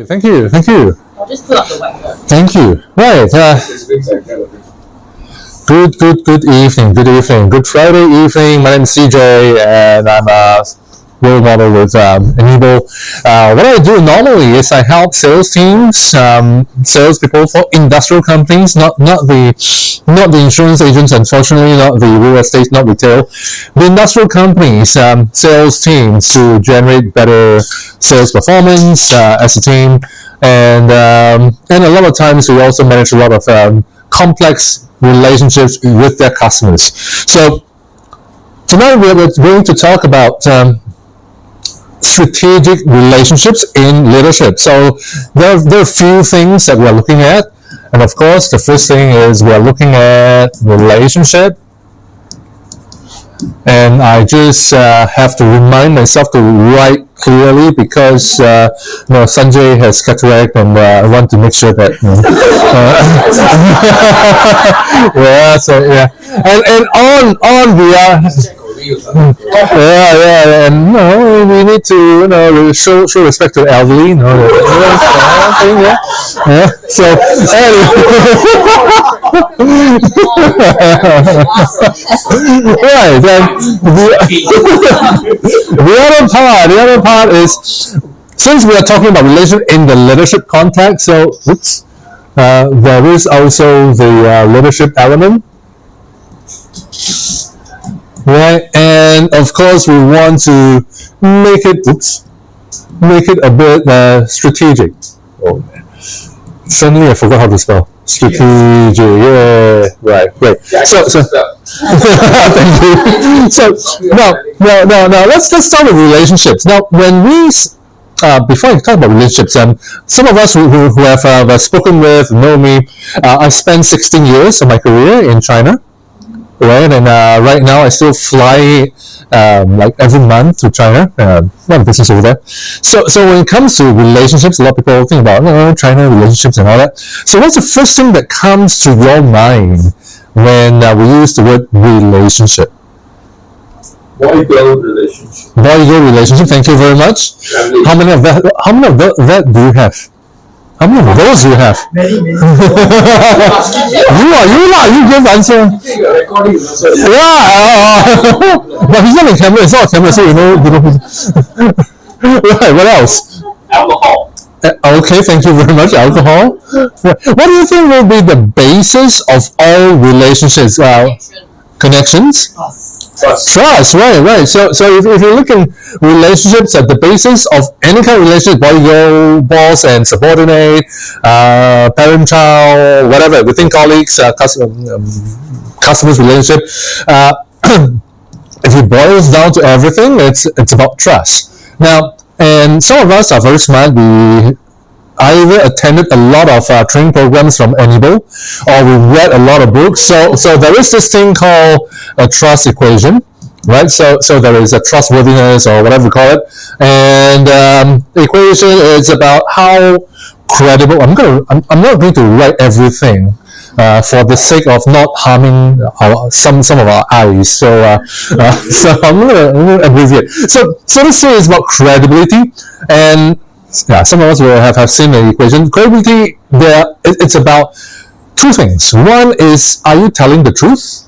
Thank you. Thank you. I'll just pull up the whiteboard. Thank you. Right. Good evening. Good evening. Good Friday evening. My name is CJ, and I'm a role model with Enable. What I do normally is I help sales teams, sales people for industrial companies, not the insurance agents, unfortunately, not the real estate, not retail. The industrial companies, sales teams to generate better sales performance as a team, and a lot of times we also manage a lot of complex relationships with their customers. So tonight we're going to talk about strategic relationships in leadership. So there are a few things that we're looking at, and of course the first thing is we're looking at relationship, and I just have to remind myself to write clearly because Sanjay has cataract, and I want to make sure that and we are and we need to show respect to the elderly, So right, the other part is, since we are talking about relationship in the leadership context, so there is also the leadership element. Right, and of course we want to make it a bit strategic. Oh man, suddenly I forgot how to spell strategic. Yeah, right, great. So thank you. So now let's start with relationships. Now, when we before I talk about relationships, some of us who have spoken with know me. I spent 16 years of my career in China. Right, and right now I still fly like every month to China, run business over there. So when it comes to relationships, a lot of people think about China relationships and all that. So what's the first thing that comes to your mind when we use the word relationship? Boy-girl relationship. Boy-girl relationship. Thank you very much. How many of that do you have? How many of those do you have? Many. You give answer. But he's not on camera. It's not on camera, so you know Right. What else? Alcohol. Okay, thank you very much. Alcohol. What do you think will be the basis of all relationships? Connections. Trust, right. So if you're looking relationships at the basis of any kind of relationship, boy-girl, boss and subordinate, parent-child, whatever, within colleagues, customers relationship, if it boils down to everything, it's about trust. Now, and some of us are very smart. We either attended a lot of training programs from Enable, or we read a lot of books. So there is this thing called a trust equation, right? So there is a trustworthiness, or whatever we call it, and the equation is about how credible. I'm not going to write everything for the sake of not harming some of our eyes. So I'm going to abbreviate. So let's say it's about credibility, and some of us will have seen the equation. Credibility, it's about two things. One is, are you telling the truth?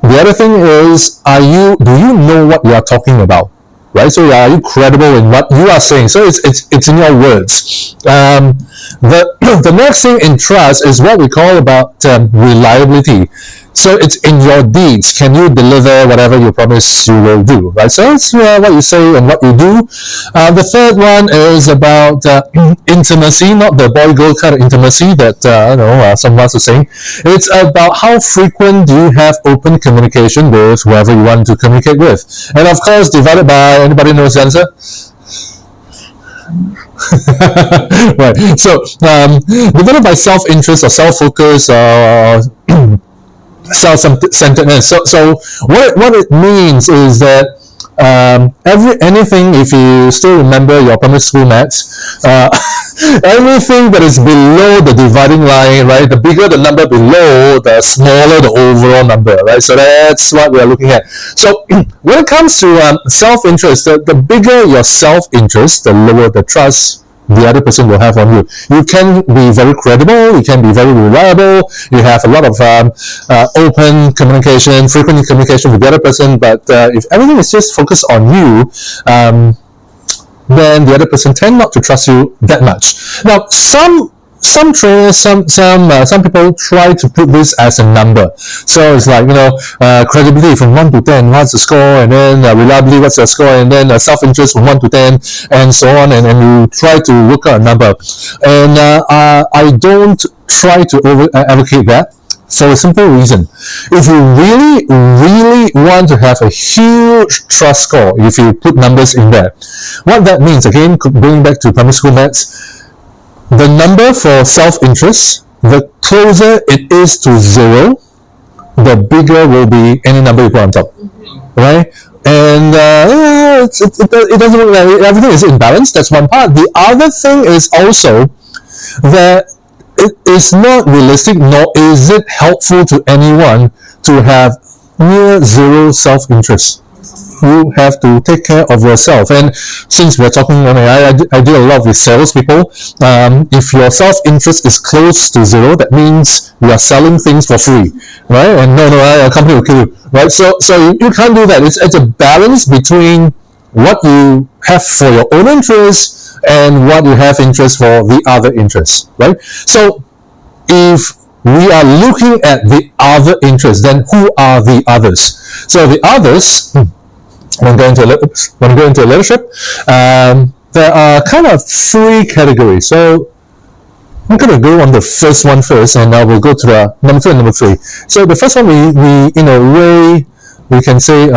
The other thing is, do you know what you are talking about? Right? So are you credible in what you are saying? So it's in your words. The next thing in trust is what we call about reliability. So it's in your deeds. Can you deliver whatever you promise you will do? Right? So that's what you say and what you do. The third one is about intimacy, not the boy-girl kind of intimacy that some of us are saying. It's about how frequent do you have open communication with whoever you want to communicate with. And of course, divided by, anybody knows the answer? Right. So divided by self-interest or self-focus or self-centeredness. So what it means is that anything, if you still remember your primary school maths, everything that is below the dividing line, right? The bigger the number below, the smaller the overall number, right? So that's what we are looking at. So when it comes to self-interest, the bigger your self-interest, the lower the trust the other person will have on you. You can be very credible, you can be very reliable, you have a lot of open communication, frequent communication with the other person, but if everything is just focused on you, then the other person tend not to trust you that much. Now, some trainers, some people try to put this as a number. So it's like, credibility from 1 to 10, what's the score, and then reliability, what's the score, and then self-interest from 1 to 10, and so on, and you try to work out a number. And I don't try to advocate that, for a simple reason. If you really, really want to have a huge trust score, if you put numbers in there, what that means, again, going back to primary school maths, the number for self-interest, the closer it is to 0, the bigger will be any number you put on top, right? And it doesn't look like everything is in balance. That's one part. The other thing is also that it is not realistic, nor is it helpful to anyone to have near 0 self-interest. You have to take care of yourself. And since we're talking, I do a lot with sales people. If your self-interest is close to 0, that means you are selling things for free, right? And a company will kill you, right? So you can't do that. It's a balance between what you have for your own interests and what you have interest for the other interests, right? So if we are looking at the other interests, then who are the others? So the others, when going into leadership, there are kind of 3 categories. So I'm going to go on the first one first, and I will go to the number 2 and number 3. So the first one, we in a way, we can say you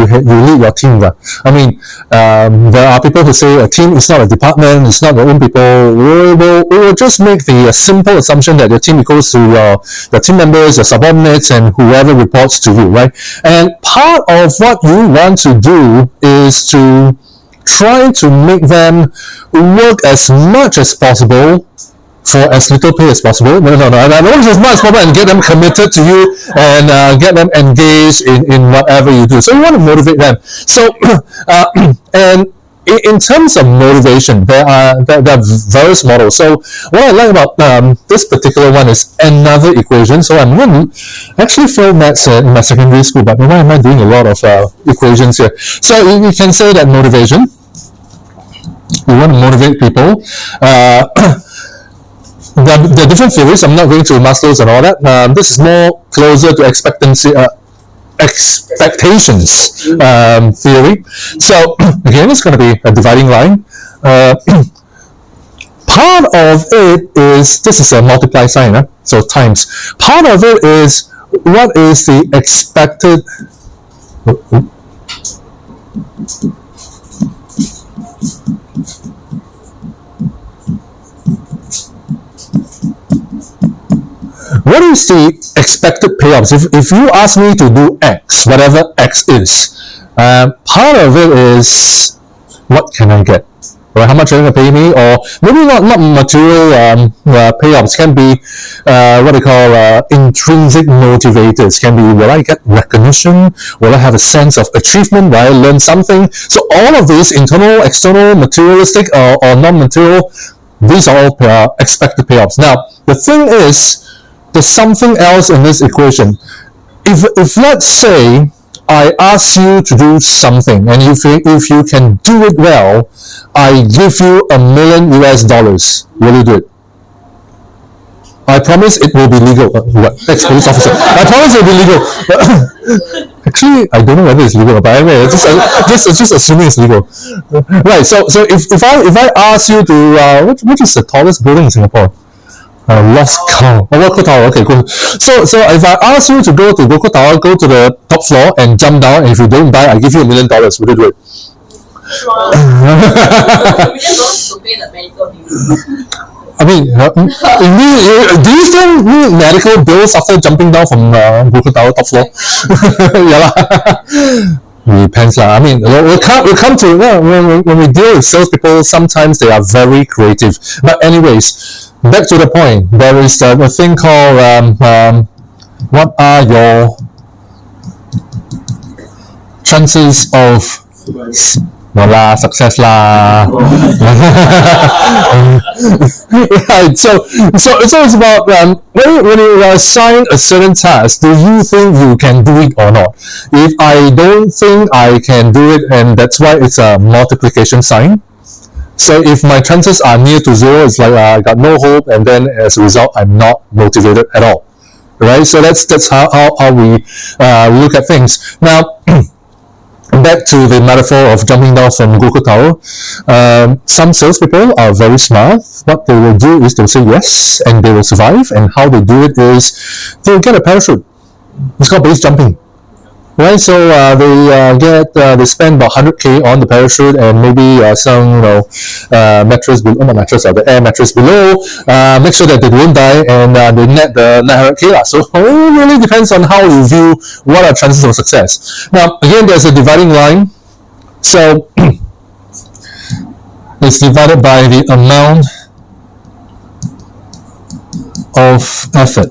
lead your team. I mean, there are people who say a team is not a department, it's not your own people. We will just make the simple assumption that your team equals to your team members, your subordinates, and whoever reports to you, right? And part of what you want to do is to try to make them work as much as possible for as little pay as possible. I want as much as possible and get them committed to you and get them engaged in whatever you do. So you want to motivate them. So and in terms of motivation, there are various models. So what I like about this particular one is another equation. So I'm going to actually fail maths in my secondary school, but why am I doing a lot of equations here? So you can say that motivation, you want to motivate people. The different theories, I'm not going to Maslow's and all that. This is more closer to expectations theory. So again, it's going to be a dividing line. Part of it is, this is a multiply sign, so times. Part of it is, what is the expected what is the expected payouts? If you ask me to do X, whatever X is, part of it is, what can I get? Or how much are you going to pay me? Or maybe not material payouts, can be what they call intrinsic motivators. Can be, will I get recognition? Will I have a sense of achievement? Will I learn something? So all of these, internal, external, materialistic, or non-material, these are all expected payouts. Now, the thing is, there's something else in this equation. If let's say I ask you to do something, and if you can do it well, I give you $1 million US. Will you do it? I promise it will be legal. Ex-police officer. I promise it will be legal. Actually, I don't know whether it's legal, but anyway, just assuming it's legal. Right. So if I ask you to what is the tallest building in Singapore? Lost Count. Gokul Tower. Okay, cool. So if I ask you to go to Gokul Tower, go to the top floor and jump down, and if you don't die, I give you $1 million. Would you do it? Sure. We just don't pay the medical bills. I mean, do you still need medical bills after jumping down from Gokul Tower top floor? Yeah. Depends lah. I mean, we'll come to when we deal with salespeople. Sometimes they are very creative. But anyways, back to the point. There is a thing called what are your chances of No lah, success lah. Right. So it's about when you assign a certain task, do you think you can do it or not? If I don't think I can do it, and that's why it's a multiplication sign. So if my chances are near to zero, it's like I got no hope, and then as a result, I'm not motivated at all. Right? So that's how we look at things. Now, back to the metaphor of jumping down from Google Tower. Some salespeople are very smart. What they will do is they'll say yes, and they will survive. And how they do it is they'll get a parachute. It's called base jumping. Right, so they spend about 100K on the parachute and maybe some mattress, not mattress, the air mattress below. Make sure that they don't die, and they net the 900K. So it really depends on how you view what are chances of success. Now again, there's a dividing line. So it's divided by the amount of effort.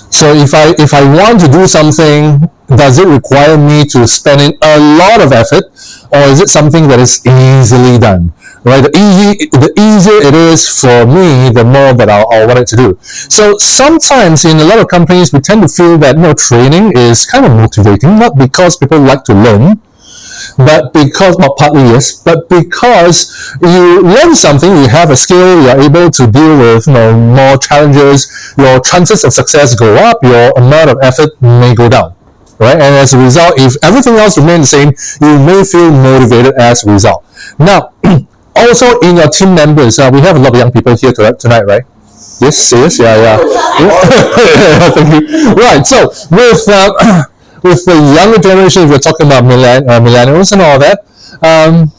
So if I want to do something, does it require me to spend in a lot of effort, or is it something that is easily done? Right, the easier it is for me, the more that I'll want it to do. So sometimes in a lot of companies, we tend to feel that training is kind of motivating, not because people like to learn, but because, well, partly yes, but because you learn something, you have a skill, you are able to deal with more challenges, your chances of success go up, your amount of effort may go down, right? And as a result, if everything else remains the same, you may feel motivated as a result. Now, also in your team members, we have a lot of young people here tonight, right? Yes, yeah. Thank you. Right, so with the younger generation, if we're talking about millennials and all that,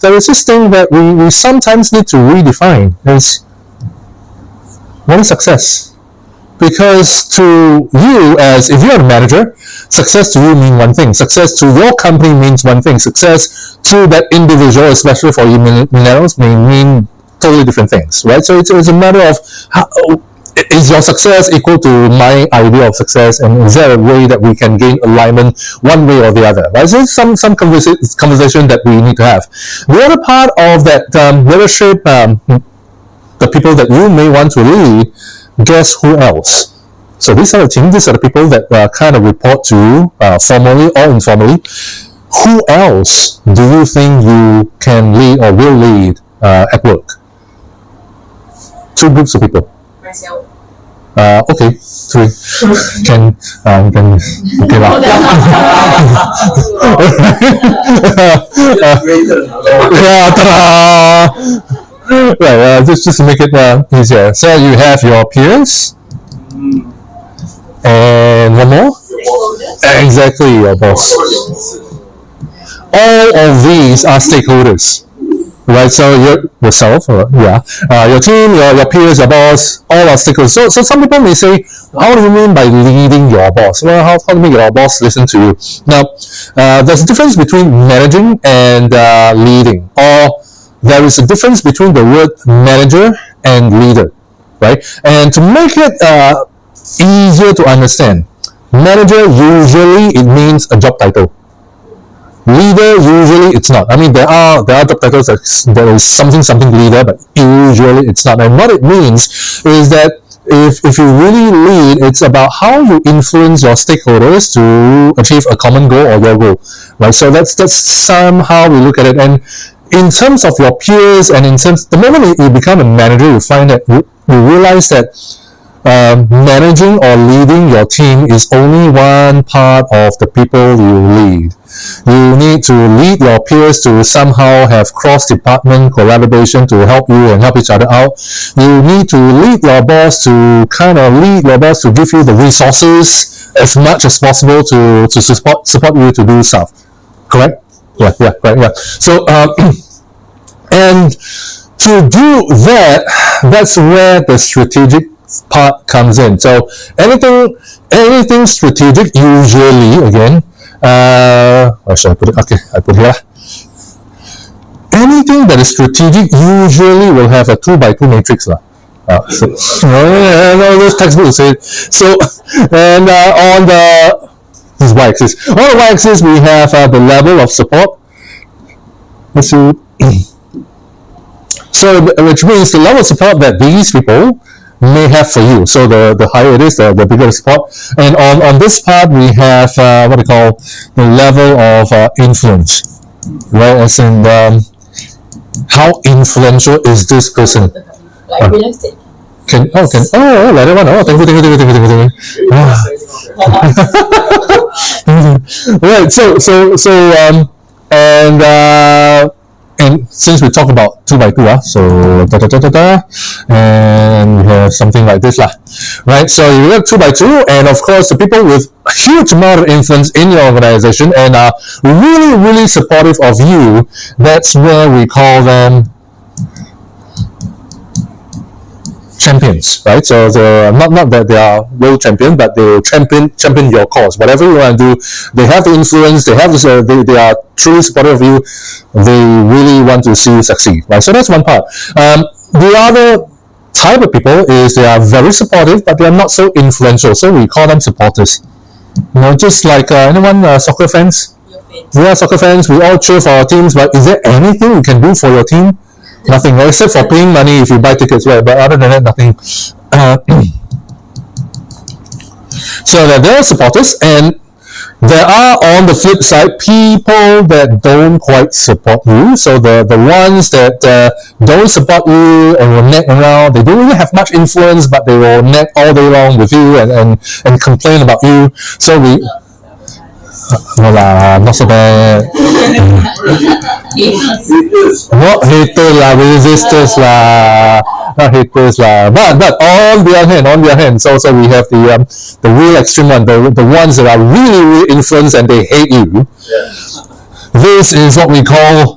there is this thing that we sometimes need to redefine is, what is success? Because to you, if you're a manager, success to you means one thing. Success to your company means one thing. Success to that individual, especially for you millennials, may mean totally different things, right? So it's a matter of is your success equal to my idea of success, and is there a way that we can gain alignment one way or the other, right? So it's some conversation that we need to have. The other part of that leadership, the people that you may want to lead, guess who else? So these are the team, these are the people that kind of report to you, formally or informally. Who else do you think you can lead or will lead at work? Two groups of people. Myself. Okay, three. Can okay lah. Yeah, ta-da! Right, just to make it easier. So you have your peers, and one more. Exactly, your boss. All of these are stakeholders. Right, so yourself, your team, your peers, your boss, all are stakeholders. So some people may say, how do you mean by leading your boss? Well, how to make your boss listen to you? Now, there's a difference between managing and leading, or there is a difference between the word manager and leader, right? And to make it easier to understand, manager usually it means a job title. Leader, usually it's not. I mean, there are job titles that there is something leader, but usually it's not. And what it means is that if you really lead, it's about how you influence your stakeholders to achieve a common goal or your goal, right? So that's somehow we look at it. And in terms of your peers, and in terms, the moment you become a manager, you find that you realize that managing or leading your team is only one part of the people you lead. You need to lead your peers to somehow have cross-department collaboration to help you and help each other out. You need to lead your boss to give you the resources as much as possible to support you to do stuff. Correct? Yeah, right, yeah. So, and to do that, that's where the strategic part comes in. So anything strategic, usually, again, where should I put it? Okay, I put here. Anything that is strategic usually will have a 2x2 matrix lah. Those textbooks say. So, and on the This is y-axis. On the y-axis, we have the level of support. Let's see. So, which means the level of support that these people may have for you. So the higher it is, the bigger the support. And on this part, we have what we call the level of influence, right? As in how influential is this person? Like real estate. Like that one. Oh, thank you. Right. And since we talk about 2x2, so and we have something like this lah, right? So you have 2x2, and of course the people with a huge amount of influence in your organization and are really, really supportive of you. That's where we call them champions, right? So they're not that they are world champion, but they champion your cause. Whatever you want to do, they have the influence. They have this, they are truly supportive of you. They really want to see you succeed, right? So that's one part. The other type of people is they are very supportive, but they are not so influential. So we call them supporters. You know, just like anyone soccer fans. We are soccer fans. We all cheer for our teams, but is there anything you can do for your team? Nothing, right? Except for paying money if you buy tickets, right? But other than that, nothing. So there are supporters, and there are, on the flip side, people that don't quite support you. So the ones that don't support you and will nag around, they don't really have much influence, but they will nag all day long with you and complain about you. So we... No lah, not so bad. Not haters lah, resistors lah, not haters lah. But on the other hand, so we have the real extreme one, the ones that are really, really influenced and they hate you. This is what we call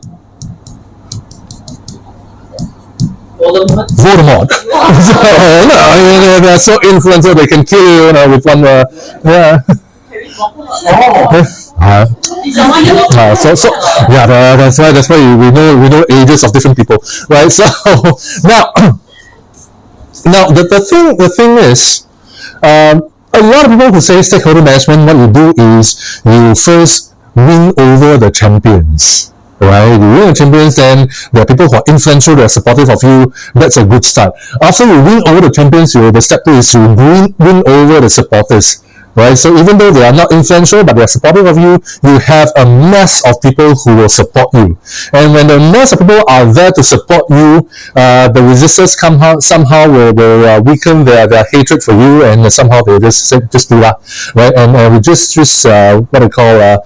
Voldemort. So, they're so influential they can kill you, with one. That's why we know ages of different people, right? So now the thing is, a lot of people who say stakeholder management, what you do is you first win over the champions. Right, you win the champions, then there are people who are influential, they are supportive of you. That's a good start. After you win over the champions, the step 2 is to win over the supporters. Right, so even though they are not influential, but they are supportive of you, you have a mass of people who will support you. And when the mass of people are there to support you, the resistors somehow will weaken their hatred for you, and somehow they just do that, right? And we just what I call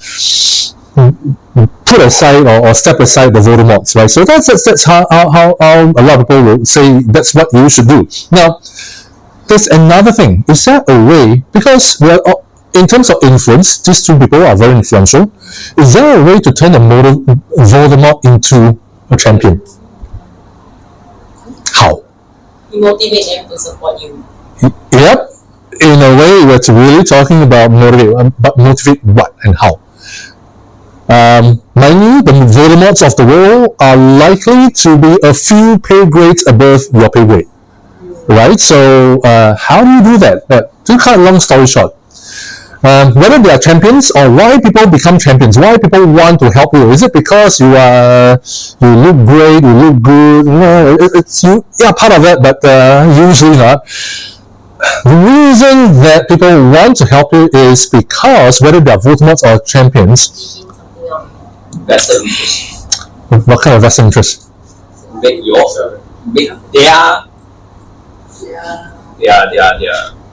put aside or step aside the Voldemorts, right? So that's how a lot of people will say that's what you should do. Now, there's another thing. Is there a way, because in terms of influence, these two people are very influential. Is there a way to turn a Voldemort into a champion? How? You motivate them to support you. Yep. In a way, we're really talking about motivate, but motivate what and how? Mind you, the Voldemorts of the world are likely to be a few pay grades above your pay grade. Right, so how do you do that? To cut a long story short, whether they are champions or why people become champions, why people want to help you, is it because you look great, you look good? No, it's you. Yeah, part of it, but usually not. The reason that people want to help you is because whether they are Voldemorts or champions. Vested interest. What kind of vested interest? They are.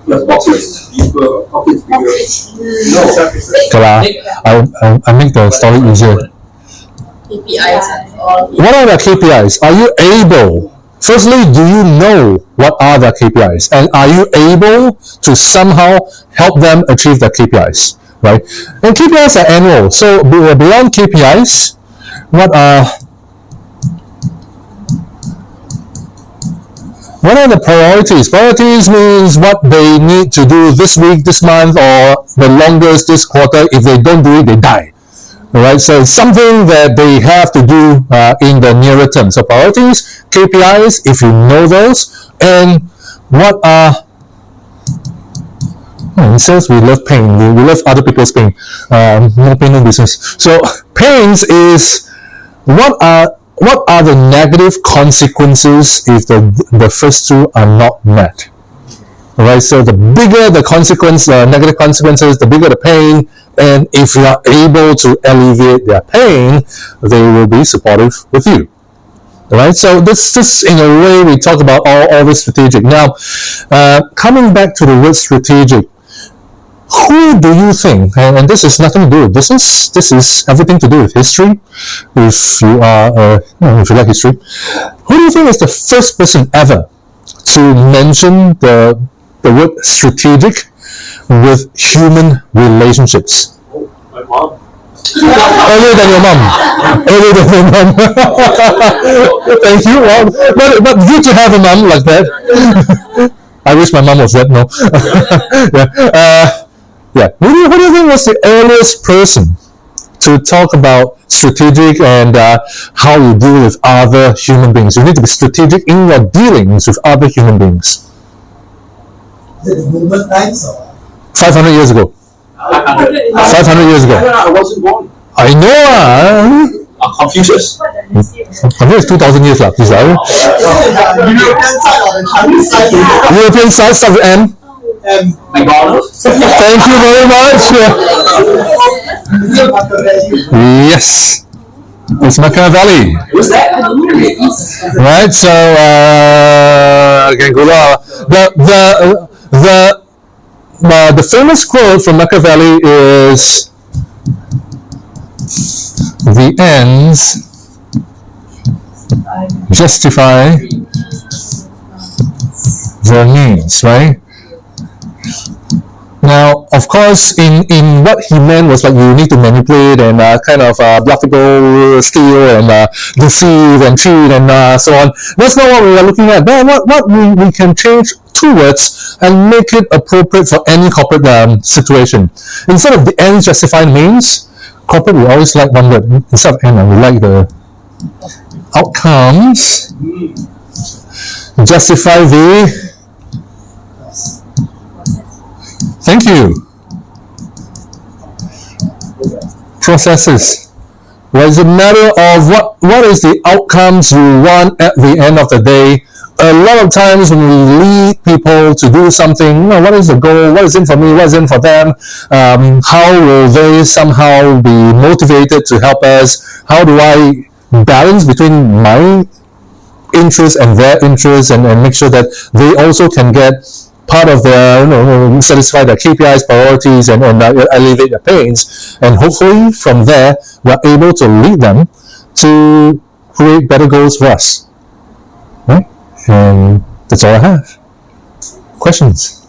Pockets bigger. I make the story easier. KPIs. What are the KPIs? Are you able? Firstly, do you know what are the KPIs? And are you able to somehow help them achieve the KPIs? Right? And KPIs are annual. So beyond KPIs, what are the priorities? Priorities means what they need to do this week, this month, or the longest this quarter. If they don't do it, they die. Alright, so it's something that they have to do in the nearer term. So priorities, KPIs, if you know those, and what are In sales, we love pain. We love other people's pain. No pain, no business. So pains is what are the negative consequences if the first two are not met? Right. So the bigger the consequence, the negative consequences, the bigger the pain. And if you are able to alleviate their pain, they will be supportive with you. Right? So this in a way, we talk about all this strategic. Now, coming back to the word strategic, who do you think, and this has nothing to do with business, this is everything to do with history, if you are, if you like history, who do you think is the first person ever to mention the word strategic with human relationships? My mom. Earlier than your mom. Earlier than your mom. Thank you. Well, but good to have a mom like that. I wish my mom was that. No. Yeah. Who do you think was the earliest person to talk about strategic and how you deal with other human beings? You need to be strategic in your dealings with other human beings. Is it the movement times or? 500 years ago. 500 years ago. I wasn't born. I know. Confucius. I know it's 2,000 years left. Is that right? European side or the Chinese side? European side start with M. McDonald's. Thank you very much. Yes. It's Machiavelli. Who's that? Right, so the famous quote from Machiavelli is the ends justify the means, right? Now, of course, in what he meant was like you need to manipulate and kind of bluff people, steal and deceive and cheat and so on. That's not what we are looking at. But what we can change towards and make it appropriate for any corporate situation. Instead of the ends justify the means, corporate we always like one word. Instead of end, we like the outcomes justify the. Thank you. Processes. Well, it's a matter of what is the outcomes you want at the end of the day. A lot of times when we lead people to do something, what is the goal? What is in for me? What is in for them? How will they somehow be motivated to help us? How do I balance between my interests and their interests and make sure that they also can get part of their, satisfy their KPIs, priorities, and alleviate their pains. And hopefully from there, we're able to lead them to create better goals for us. Right? And that's all I have. Questions?